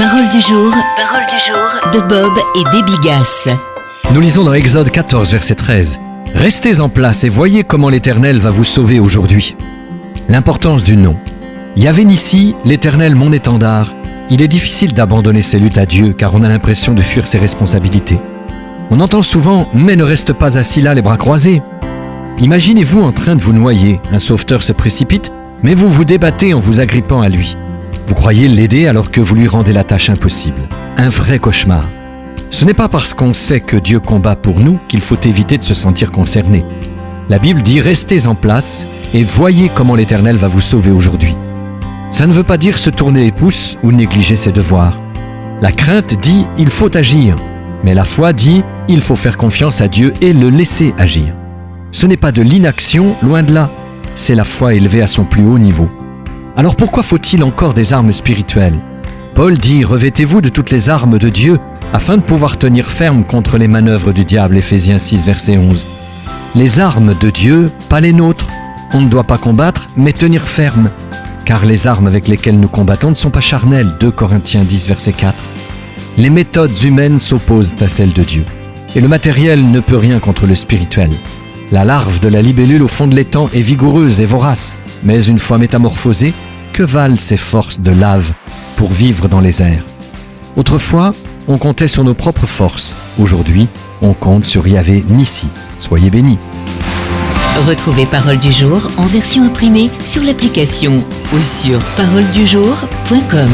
Parole du jour de Bob et Debbie Gass. Nous lisons dans Exode 14, verset 13. « Restez en place et voyez comment l'Éternel va vous sauver aujourd'hui. » L'importance du nom. Yahvé Nissi, l'Éternel mon étendard. Il est difficile d'abandonner ses luttes à Dieu car on a l'impression de fuir ses responsabilités. On entend souvent « mais ne reste pas assis là les bras croisés ». Imaginez-vous en train de vous noyer, un sauveteur se précipite, mais vous vous débattez en vous agrippant à lui. Vous croyez l'aider alors que vous lui rendez la tâche impossible. Un vrai cauchemar. Ce n'est pas parce qu'on sait que Dieu combat pour nous qu'il faut éviter de se sentir concerné. La Bible dit « Restez en place et voyez comment l'Éternel va vous sauver aujourd'hui ». Ça ne veut pas dire se tourner les pouces ou négliger ses devoirs. La crainte dit « Il faut agir », mais la foi dit « Il faut faire confiance à Dieu et le laisser agir ». Ce n'est pas de l'inaction, loin de là. C'est la foi élevée à son plus haut niveau. Alors pourquoi faut-il encore des armes spirituelles ? Paul dit « Revêtez-vous de toutes les armes de Dieu afin de pouvoir tenir ferme contre les manœuvres du diable » Éphésiens 6, verset 11. Les armes de Dieu, pas les nôtres. On ne doit pas combattre, mais tenir ferme. Car les armes avec lesquelles nous combattons ne sont pas charnelles. 2 Corinthiens 10, verset 4. Les méthodes humaines s'opposent à celles de Dieu. Et le matériel ne peut rien contre le spirituel. La larve de la libellule au fond de l'étang est vigoureuse et vorace. Mais une fois métamorphosée, que valent ces forces de lave pour vivre dans les airs ? Autrefois, on comptait sur nos propres forces. Aujourd'hui, on compte sur Yahvé Nissi. Soyez bénis. Retrouvez Parole du jour en version imprimée sur l'application ou sur paroledujour.com.